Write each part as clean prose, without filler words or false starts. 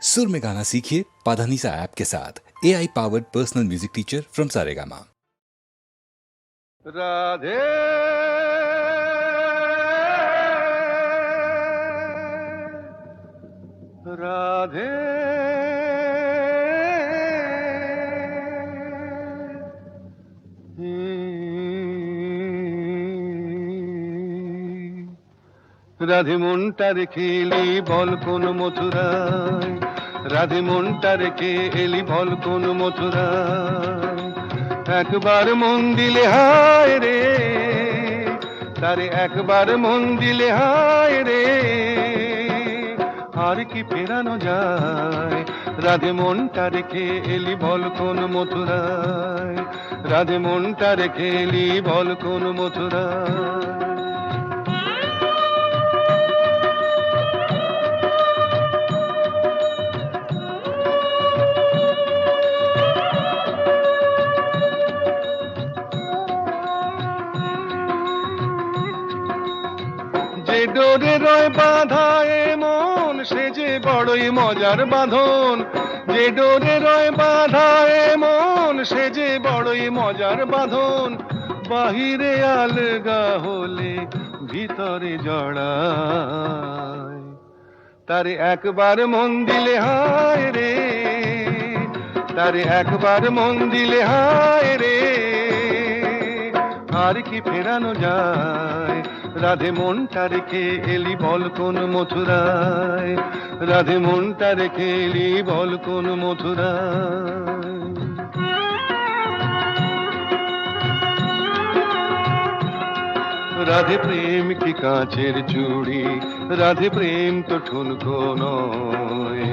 सुर में गाना सीखिए पाधानीसा ऐप के साथ। AI powered personal music teacher from Saregama. Radhe Radhe Radhe মনটা রেখে এলি বল কোন মথুরায়, রাধে মনটা রেখে এলি বল কোন মথুরায়। একবার মন দিলে হায় রে, তারে একবার মন দিলে হায় রে, আর কি ফেরানো যায়। রাধে মনটা রেখে এলি বল কোন মথুরায়, রাধে মনটা রেখে এলি বল কোন মথুরায়। যে ডোরে রয় বাঁধা এ মন সে যে বড়ই মজার বাঁধন, যে ডোরে রয় বাঁধা এ মন সে যে বড়ই মজার বাঁধন। বাহিরে আলগা হলে ভিতরে জড়ায়, তারে একবার মন দিলে হায় রে, তারে একবার মন দিলে হায় রে, আর কি ফেরানো যায়। রাধে মনটা রেখে এলি বল কোন মথুরায়, রাধে মনটা রেখে এলি বল কোন মথুরায়। রাধে প্রেম কি কাঁচের চুড়ি, রাধে প্রেম তো ঠুনকো নয়,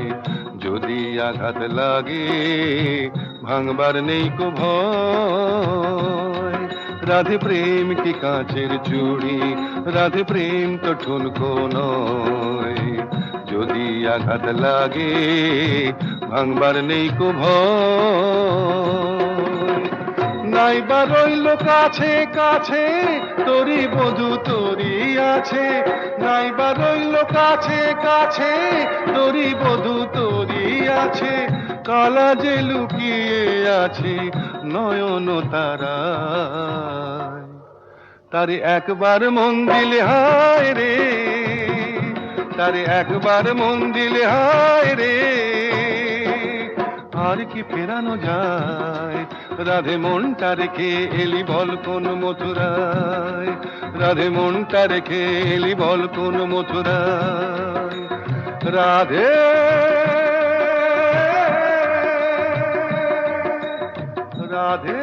যদি আঘাত লাগে ভাঙবার নেই কো ভয়। রাধে প্রেম কি কাঁচের চুড়ি, রাধে প্রেম তো ঠুনকো নয়, যদি আঘাত লাগে ভাঙবার নেই কো ভয়। নাইবা রইল কাছে কাছে তোরি বধূ তোরি আছে, নাইবা রইল কাছে কাছে তোরি বধূ তোরি আছে, কালা যে লুকিয়ে আছে নয়ন তারায়। তারে একবার মন দিলে হায় রে, তারে একবার মন দিলে হায় রে, আর কি ফেরানো যায়। রাধে মনটা রেখে এলি বল কোন মথুরায়, রাধে মনটা রেখে এলি বল কোন মথুরায়। রাধে রাধে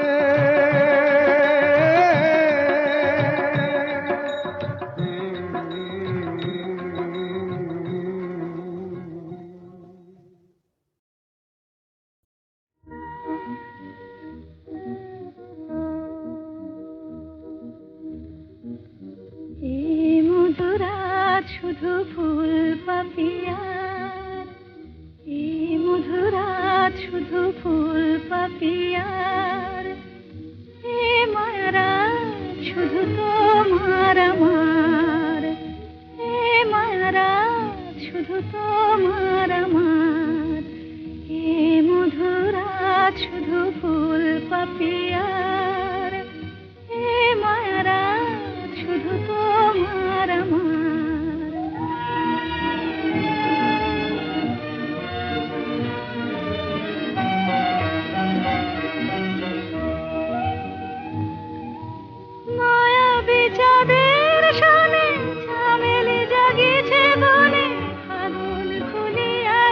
শুধু ফুল পাপিয়ার, এই মধুরাত শুধু ফুল পাপিয়ার, এ মায়ারাত শুধু তোমার আমার, এ মায়ারাত শুধু তোমার আমার, এ মধুরাত শুধু ফুল পাপিয়ার, এ মায়ারাত শুধু তোমার আমার। চাঁদের সনে চামেলি জাগিয়েছে বনে, ফাগুন খুলিয়া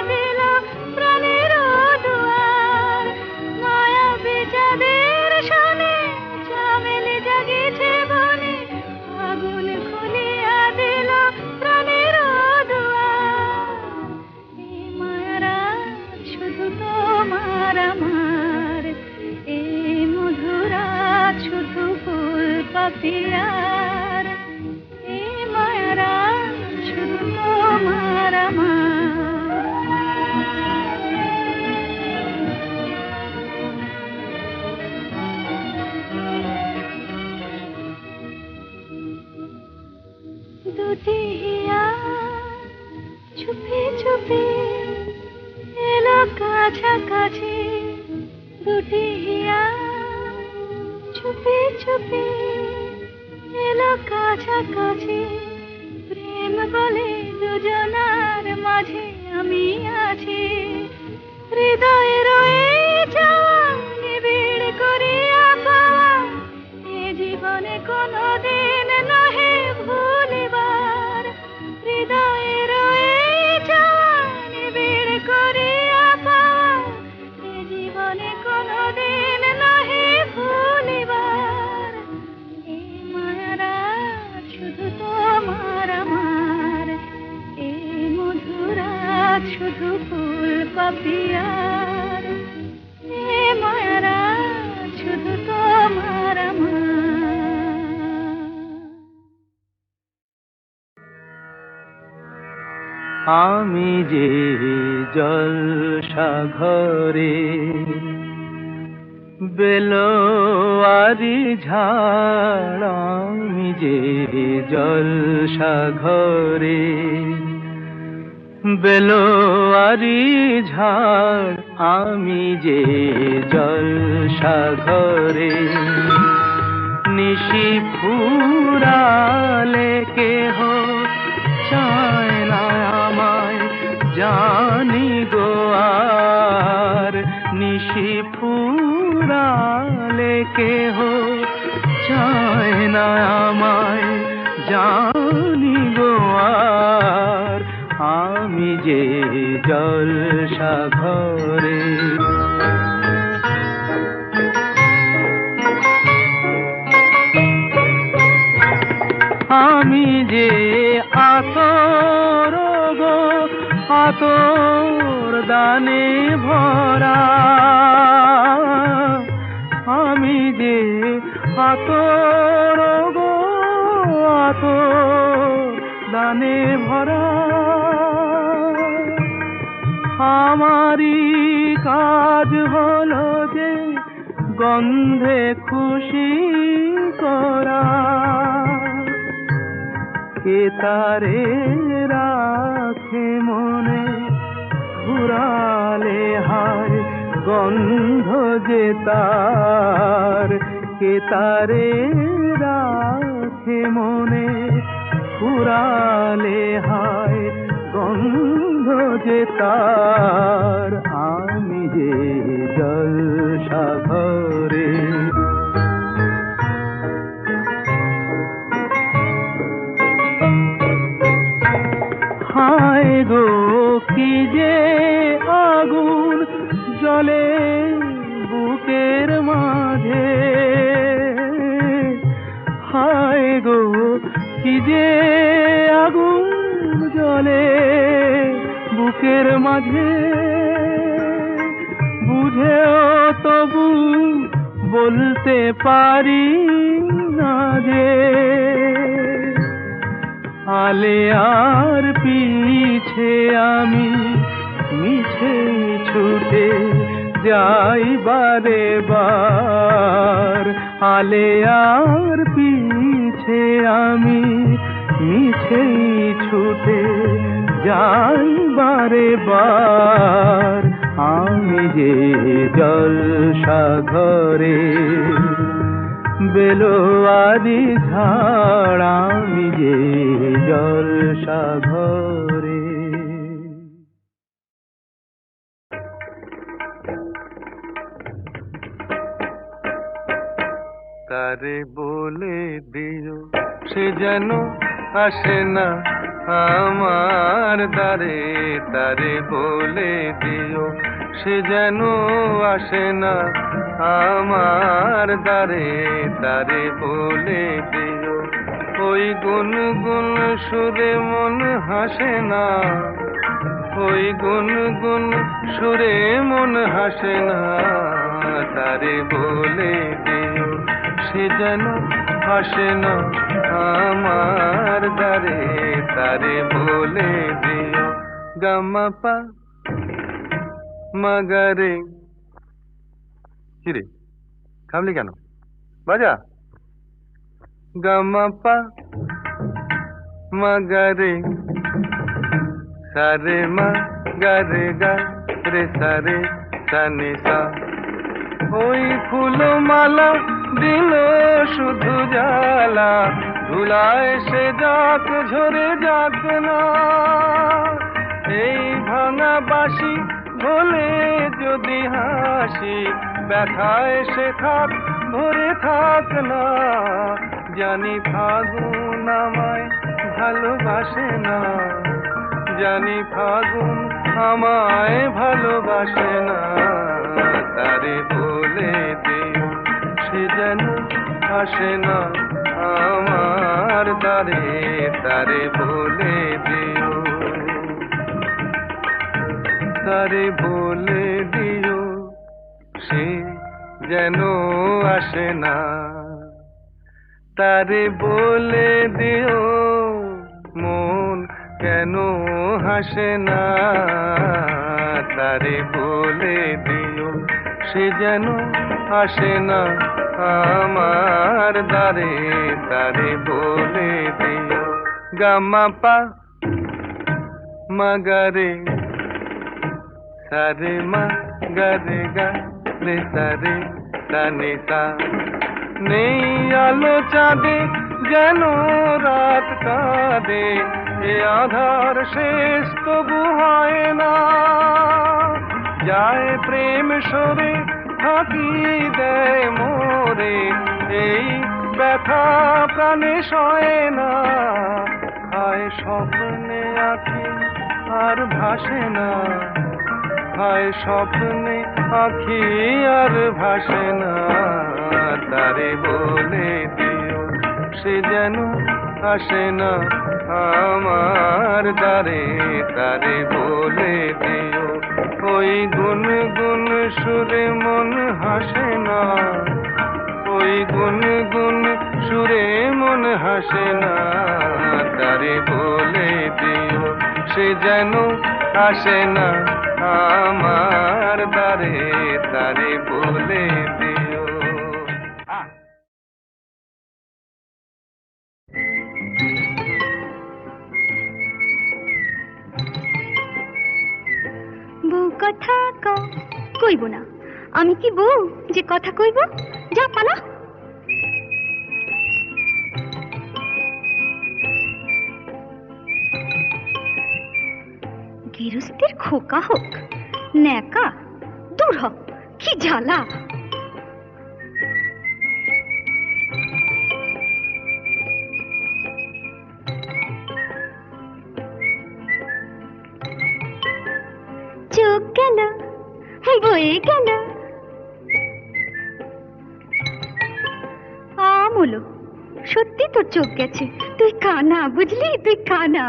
কাছাকাছি দুটি হিয়া চুপি চুপি এলো কাছাকাছি, প্রেম বলে দুজনার মাঝে আমি আছি। হৃদয়ে রয়ে যাওয়া নিবিড় করিয়া পাওয়া, এ জীবনে কোনোদিন নহে ভুলিবার। হৃদয়ে রয়ে যাওয়া নিবিড় করিয়া পাওয়া, এ জীবনে কোনোদিন নহে ভুলিবার। এই মায়ারা শুধু তোমার আমার, এই মধুরাত শুধু ফুল পাপিয়ার, এ মায়ারা শুধু তোমার আমার। আমি যে জলসাঘরে বেলোয়ারি ঝাড়, আমি যে জলসাঘরে বেলোয়ারি ঝাড়, আমি যে জলসাঘরে নিশি ফুরালে কেহ চায় না আমায়, জানি গো আর নিশি ফুরালে কেহ চায় না আমায়, জানি গো আর আমি যে জলসাঘরে। আমি যে আতর গো আতর দানে ভরা, আমি যে আতর গো আতর দানে ভরা। আমারই কাজ হলো যে গন্ধে খুশি করা, কে তারে রাখে মনে ঘুরালে হায় গন্ধ যে তার, কে তারে রাখে মনে ঘুরালে হায় গন্ধ যে তার। আমি যে জলসাঘরে হায় গো কি যে আগুন জ্বলে বুকের মাঝে, হায় গো কি যে আগুন জ্বলে বুকের মাঝে। বুঝেও তবু বলতে পারি না যে আলেয়ার পিছে আমি মিছে ছুটে যাই বারে বার। আলেয়ার পিছে আমি মিছে ছুটে যাই বারে বার। আমি যে জলসাঘরে বেলোয়ারি ঝাড়, আমি যে জলসাঘরে। তারে বলে দিও সে যেন আসে না আমার দ্বারে, তারে বলে দিও সে যেন আসে না আমার দ্বারে, তারে বলে দিও ওই গুনগুন সুরে মন হাসে না, ওই গুনগুন সুরে মন হাসে না, তারে বলে দিও সে যেন আসে না আমার দ্বারে, তারে বলে দিও। গামাপা মাগারে, কিরে থামলি কেন, বাজা। গামাপা মাগারে সারে মা গারে গা, রে সারে সানি সা। ওই ফুলমালা দিল শুধু জ্বালা, ধুলায় সে যাক ঝরে যাক না। এই ভাঙা বাঁশি ভোলে যদি হাসি, ব্যথায় সে থাক ভরে থাক না। জানি ফাগুন আমায় ভালোবাসে না, জানি ফাগুন আমায় ভালোবাসে না। তারে বলে দিও সে যেন আসে না আমার দ্বারে, তারে বলে দিও, তারে বলে দিও সে যেন আসে না। তারে বলে দিও মন কেন হাসে না, তারে বলে দিও সে যেন আসে না আমার দ্বারে, তারে বলে দিও। গামা পা মাগারে সারে মা গারে গা রে সারে সানি সা। নেই আলো চাঁদে যেন রাত কাঁদে, এ আধার শেষ তবু হয় না। যায় প্রেম সরে থাকি দেয় মোরে, এই ব্যথা প্রাণে সয় না। হায় স্বপ্নে আঁখি আর ভাসে না, হায় স্বপ্নে আঁখি আর ভাসে না। তারে বলে দিও সে যেন আসে না আমার দ্বারে, তারে বলে দিও। ওই গুনগুন সুরে মন হাসে না, ওই গুনগুন সুরে মন হাসে না। তারে বলে দিও সে যেন আসে না আমার দ্বারে, তারে বলে দিও। বউ কথা কইব না, আমি কি বউ যে কথা কইব? যা পালা। গৃহস্থের খোকা হোক ন্যাকা, দূর হ, কি জ্বালা। চোখ গেল বয়ে গেল আমলো, সত্যি তোর চোখ গেছে, তুই কানা, বুঝলি, তুই কানা।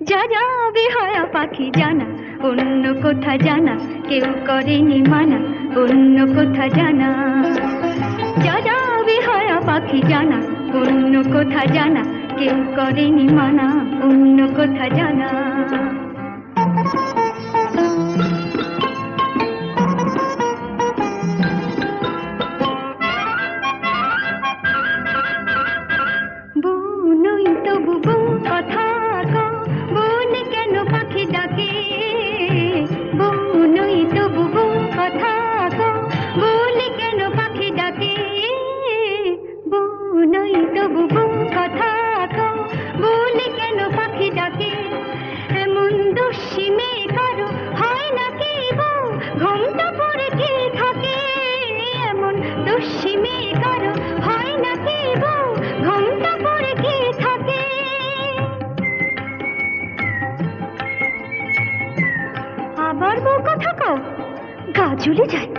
যা যা বেহায়া পাখি জানা, অন্য কোথা জানা কেউ করেনি মানা, অন্য কোথা জানা। যা যা বেহায়া পাখি জানা, অন্য কোথা জানা কেউ করেনি মানা, অন্য কোথা জানা। ঝুলে যায়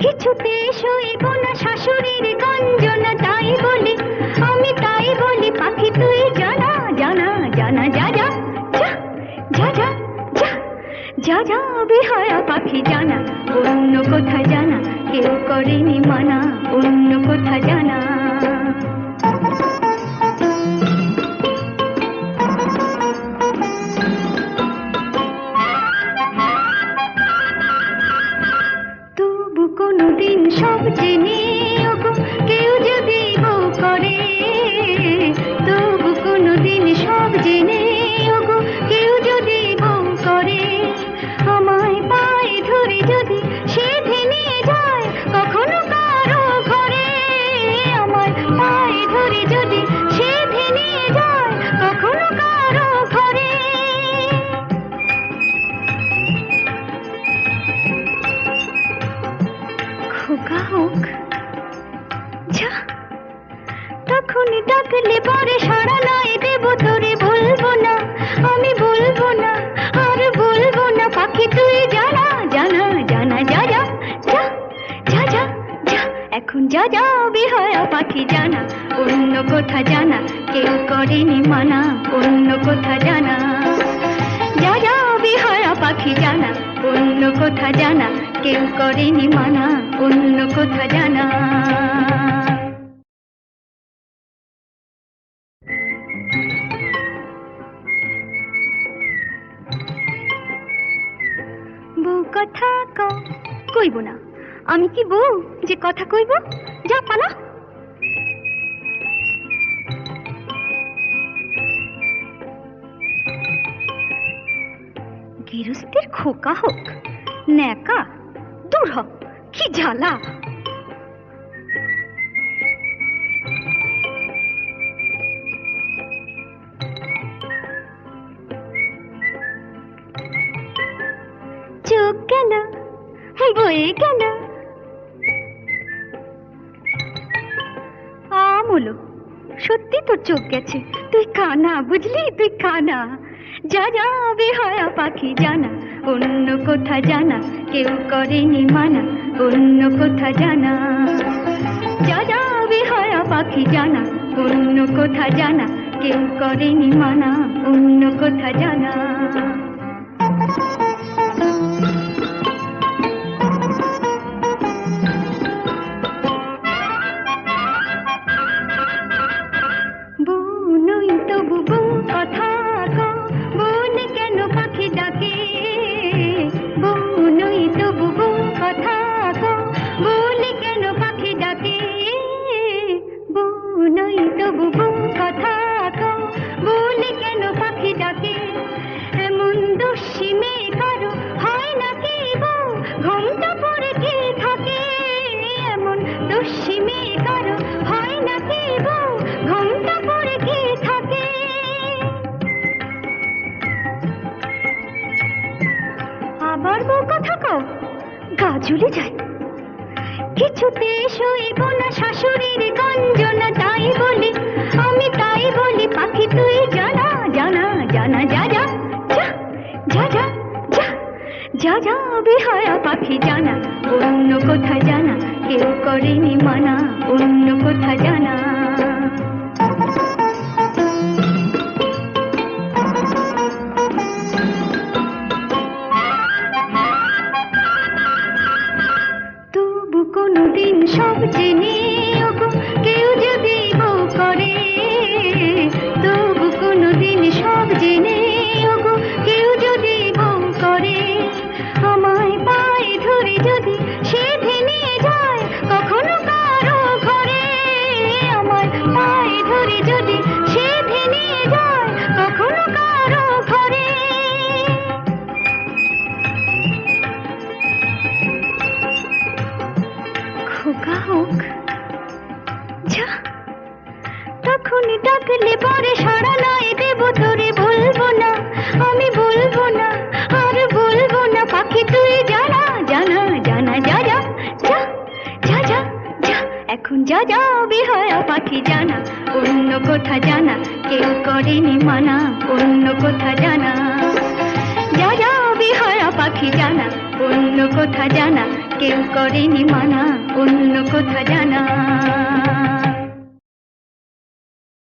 কিছুতে সইব না শাশুড়ির গঞ্জনা, তাই বলি আমি, তাই বলি পাখি তুই জানা জানা জানা। যা যা যা যা যা যা যা বেহায়া পাখি জানা, অন্য কোথা জানা কেউ করেনি মানা, অন্য কোথা জানা। সব জেনে কেউ যদি বউ করে, তবু কোনোদিন সব জেনে কেউ যদি বউ করে, আমায় যা যা বেহায়া পাখি জানা, অন্য কোথা জানা, কেউ করেনি মানা, অন্য কোথা জানা। যা যা বেহায়া পাখি জানা, অন্য কোথা জানা, কেউ করেনি মানা, অন্য কোথা জানা। বউ কথা কইব না, আমি কি বউ যে কথা কইব? যা পালা। গৃহস্থের খোকা হোক ন্যাকা, দূর হ, কি জ্বালা। চোখ গেল বয়ে গেল আমলো, সত্যি তোর চোখ গেছে, তুই কানা, বুঝলি, তুই কানা। যা যা বেহায়া পাখি জানা, অন্য কোথা জানা, কেউ করেনি মানা, অন্য কোথা জানা। যা যা বেহায়া পাখি জানা, অন্য কোথা জানা, কেউ করেনি মানা, অন্য কোথা জানা। গাজুলে যায় কিছুতে সইব না শাশুড়ির গঞ্জনা, তাই বলি আমি, তাই বলি পাখি তুই জানা, জানা, জানা। যা যা যা যা যা যা যা যা বেহায়া পাখি জানা, অন্য কোথা জানা, কেউ করেনি মানা, অন্য কোথা জানা। সব জেনে ওগো কেউ যদি বউ করে, তবু কোনোদিন সব জেনে ওগো কেউ যদি বউ করে, আমায় পায়ে ধরে যদি সে ভেঙে যায় কখনো কারো ঘরে, আমায় পায়ে ধরে যদি সে ভেঙে যায় কখনো কারো ঘরে। খোকা হোক যা, তখনই ডাকলে পরে সাড়া নয় দেব তোরে, বলবো না আমি, বলবো না আর বলবো না পাখি তুই জানা, জানা, জানা। যা যা যা যা যা যা এখন যা যা বেহায়া পাখি জানা, অন্য কোথা জানা, কেউ করেনি মানা, অন্য কোথা জানা। যা যা বেহায়া পাখি জানা, অন্য কোথা জানা, কেউ করেনি মানা, অন্য কোথা জানা।